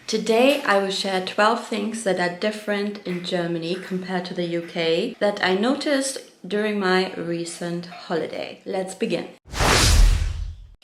Today I will share 12 things that are different in Germany compared to the UK that I noticed during my recent holiday. Let's begin.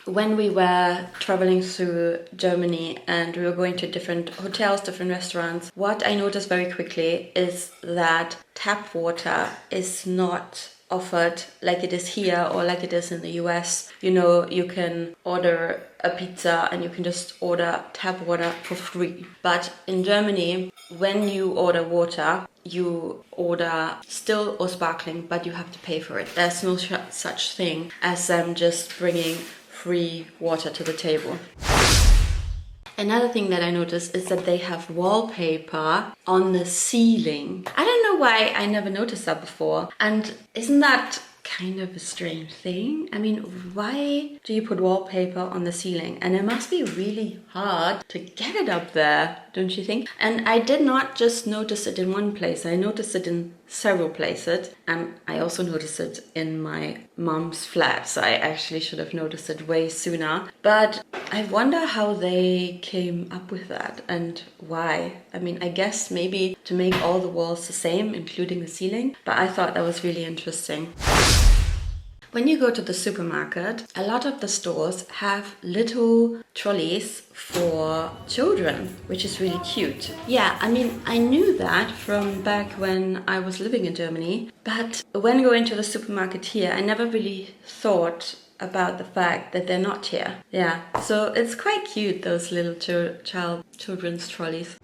When we were traveling through Germany and we were going to different hotels, different restaurants, what I noticed very quickly is that tap water is not offered like it is here or like it is in the US. You know, you can order a pizza and you can just order tap water for free. But in Germany, when you order water, you order still or sparkling, but you have to pay for it. There's no such thing as them just bringing free water to the table. Another thing that I noticed is that they have wallpaper on the ceiling. I don't know why I never noticed that before. And isn't that kind of a strange thing? I mean, why do you put wallpaper on the ceiling? And it must be really hard to get it up there, don't you think? And I did not just notice it in one place. I noticed it in several places. And I also noticed it in my mom's flat. So I actually should have noticed it way sooner. But I wonder how they came up with that and why. I mean, I guess maybe to make all the walls the same, including the ceiling. But I thought that was really interesting. When you go to the supermarket, a lot of the stores have little trolleys for children, which is really cute. Yeah, I mean, I knew that from back when I was living in Germany, but when going to the supermarket here, I never really thought about the fact that they're not here. Yeah, so it's quite cute, those little children's trolleys.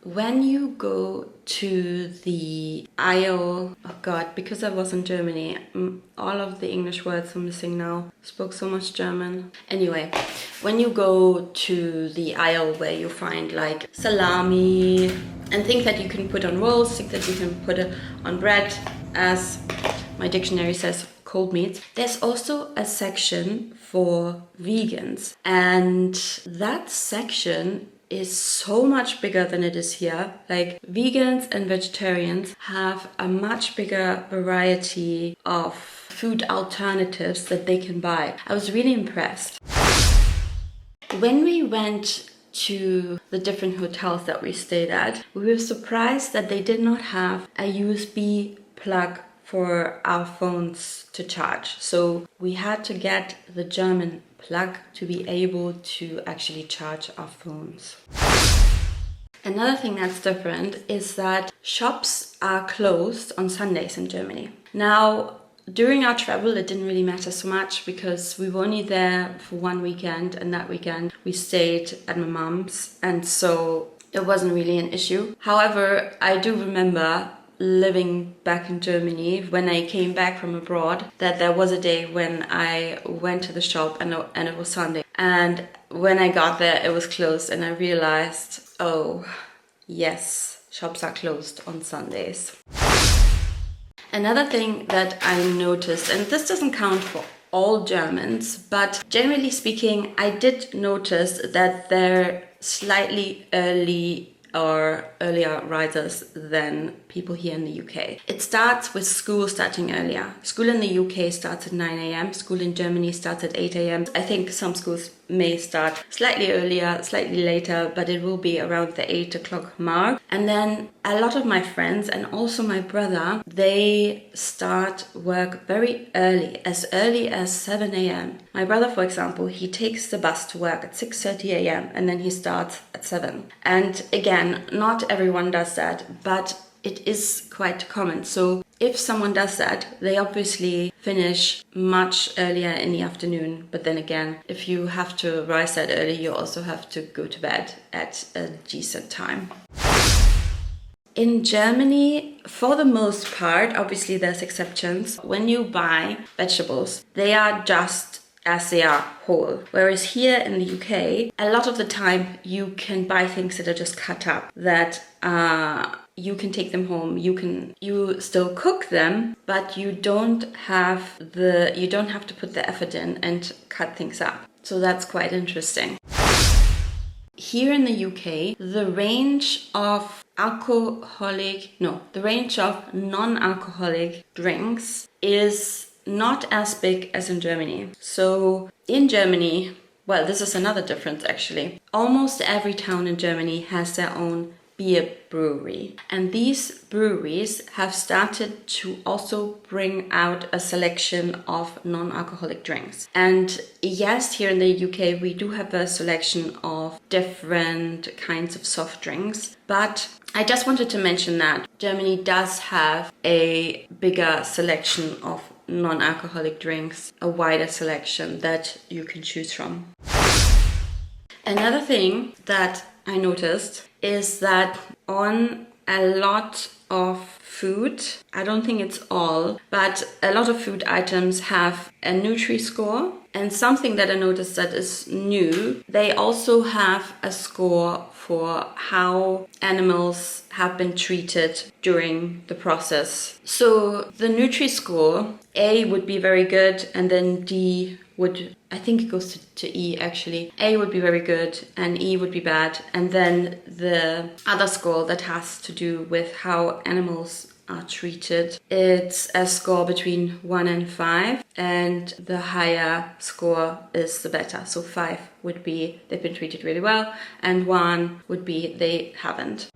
When you go to the aisle, oh god, because I was in Germany, all of the English words are missing now. Spoke so much German. Anyway, when you go to the aisle where you find like salami and things that you can put on rolls, things that you can put on bread, as my dictionary says, cold meats, there's also a section for vegans. And that section is so much bigger than it is here. Like, vegans and vegetarians have a much bigger variety of food alternatives that they can buy. I was really impressed. When we went to the different hotels that we stayed at, we were surprised that they did not have a USB plug for our phones to charge. So we had to get the German plug to be able to actually charge our phones. Another thing that's different is that shops are closed on Sundays in Germany. Now, during our travel, it didn't really matter so much because we were only there for one weekend, and that weekend we stayed at my mom's, and so it wasn't really an issue. However, I do remember living back in Germany, when I came back from abroad, that there was a day when I went to the shop and it was Sunday. And when I got there, it was closed, and I realized, oh, yes, shops are closed on Sundays. Another thing that I noticed, and this doesn't count for all Germans, but generally speaking, I did notice that they're slightly earlier risers than people here in the UK. It starts with school starting earlier. School in the UK starts at 9 a.m. School in Germany starts at 8 a.m. I think some schools may start slightly earlier, slightly later, but it will be around the 8 o'clock mark. And then a lot of my friends and also my brother, they start work very early as 7 a.m. My brother, for example, he takes the bus to work at 6:30 a.m. and then he starts at 7. And again, not everyone does that, but it is quite common. So if someone does that, they obviously finish much earlier in the afternoon. But then again, if you have to rise that early, you also have to go to bed at a decent time. In Germany, for the most part, obviously there's exceptions, when you buy vegetables, they are just as they are whole. Whereas here in the UK, a lot of the time you can buy things that are just cut up, that you can take them home. You still cook them, but you don't have to put the effort in and cut things up. So that's quite interesting. Here in the UK, the range of non-alcoholic drinks is not as big as in Germany. So in Germany, well, this is another difference actually. almost every town in Germany has their own beer brewery, and these breweries have started to also bring out a selection of non-alcoholic drinks. And yes, here in the UK we do have a selection of different kinds of soft drinks, but I just wanted to mention that Germany does have a bigger selection of non-alcoholic drinks, a wider selection that you can choose from. Another thing that I noticed is that on a lot of food, I don't think it's all, but a lot of food items have a Nutri Score. And something that I noticed that is new, they also have a score for how animals have been treated during the process. So the Nutri Score, A would be very good, and then D would, I think it goes to E actually. A would be very good and E would be bad. And then the other score that has to do with how animals are treated, it's a score between 1 and 5, and the higher score is the better. So 5 would be they've been treated really well, and 1 would be they haven't.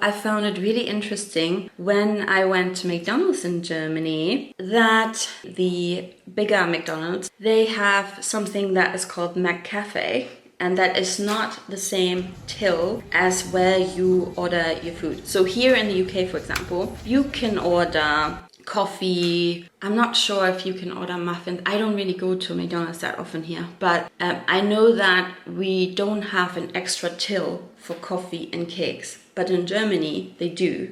I found it really interesting when I went to McDonald's in Germany that the bigger McDonald's, they have something that is called McCafe, and that is not the same till as where you order your food. So here in the UK, for example, you can order coffee. I'm not sure if you can order muffins. I don't really go to McDonald's that often here, but I know that we don't have an extra till for coffee and cakes, but in Germany they do.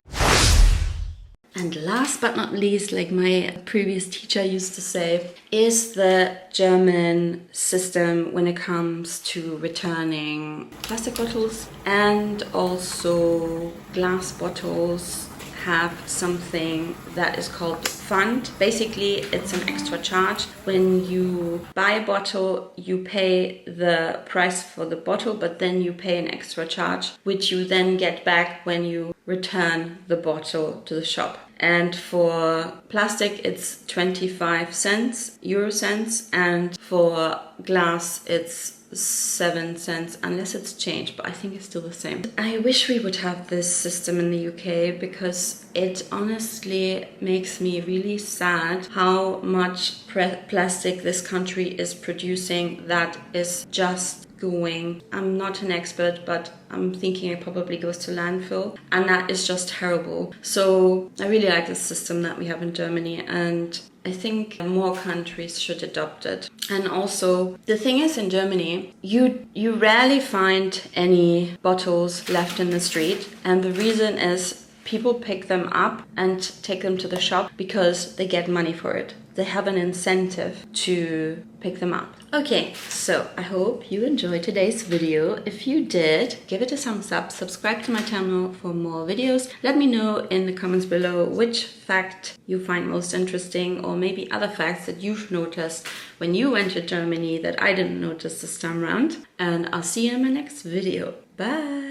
And last but not least, like my previous teacher used to say, is the German system when it comes to returning plastic bottles, and also glass bottles have something that is called fund. Basically, it's an extra charge. When you buy a bottle, you pay the price for the bottle, but then you pay an extra charge, which you then get back when you return the bottle to the shop. And for plastic, it's 25 cents, euro cents, and for glass, it's 7 cents, unless it's changed, but I think it's still the same. I wish we would have this system in the UK, because it honestly makes me really sad how much plastic this country is producing that is just going, I'm not an expert, but I'm thinking it probably goes to landfill, and that is just terrible. So I really like the system that we have in Germany, and I think more countries should adopt it. And also, the thing is, in Germany, you rarely find any bottles left in the street, and the reason is people pick them up and take them to the shop because they get money for it. They have an incentive to pick them up. Okay, so I hope you enjoyed today's video. If you did, give it a thumbs up, subscribe to my channel for more videos. Let me know in the comments below which fact you find most interesting, or maybe other facts that you've noticed when you went to Germany that I didn't notice this time around. And I'll see you in my next video. Bye!